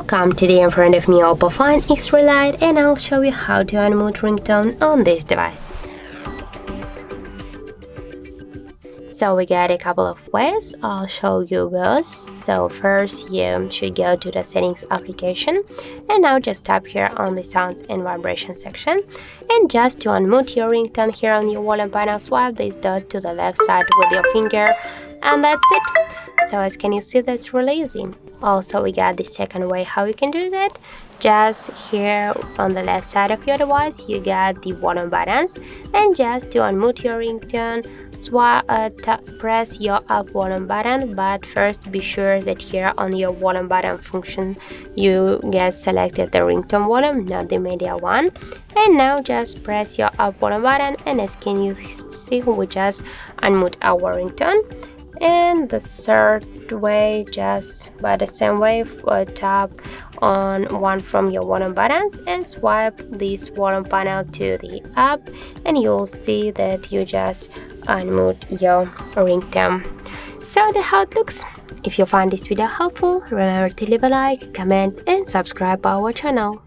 Welcome, today in front of me OPPO Find X3 Lite and I'll show you how to unmute ringtone on this device. So we got a couple of ways, I'll show you both. So first you should go to the settings application and now just tap here on the sounds and vibration section, and just to unmute your ringtone here on your volume panel, swipe this dot to the left side with your finger and that's it. So as can you see, that's really easy. Also we got the second way how you can do that. Just here on the left side of your device you got the volume buttons, and just to unmute your ringtone press your up volume button, but first be sure that here on your volume button function you get selected the ringtone volume, not the media one. And now just press your up volume button and as can you see, we just unmute our ringtone. And the third way, just by the same way, tap on one from your volume buttons and swipe this volume panel to the up, and you'll see that you just unmute your ringtone. So that's how it looks. If you find this video helpful, remember to leave a like, comment and subscribe our channel.